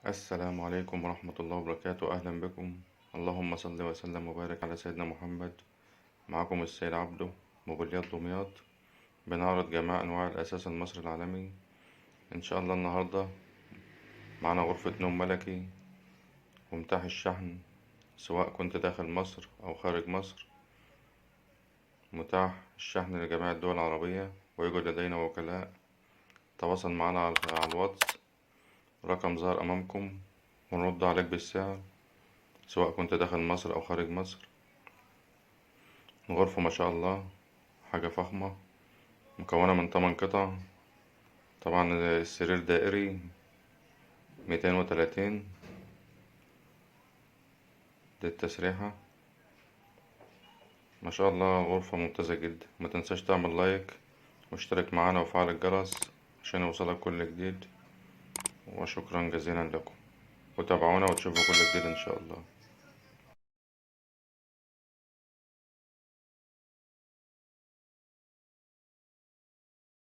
السلام عليكم ورحمة الله وبركاته. أهلا بكم. اللهم صل وسلم وبارك على سيدنا محمد. معكم السيد عبده، موبيليات دمياط. بنعرض جميع أنواع الأثاث المصري العالمي. إن شاء الله النهاردة معنا غرفة نوم ملكي ومتاح الشحن، سواء كنت داخل مصر أو خارج مصر. متاح الشحن لجميع الدول العربية، ويوجد لدينا وكلاء. تواصل معنا على الواتس، رقم ظهر أمامكم، ونرد عليك بالسعر سواء كنت داخل مصر أو خارج مصر. غرفة ما شاء الله، حاجة فخمة، مكونة من 8 قطع. طبعا السرير دائري 230 للتسريحة. ما شاء الله غرفة ممتازة جدا. ما تنساش تعمل لايك واشترك معانا وفعل الجرس عشان يوصلك كل جديد. وشكرا جزيلا لكم، وتابعونا وتشوفوا كل جديد إن شاء الله.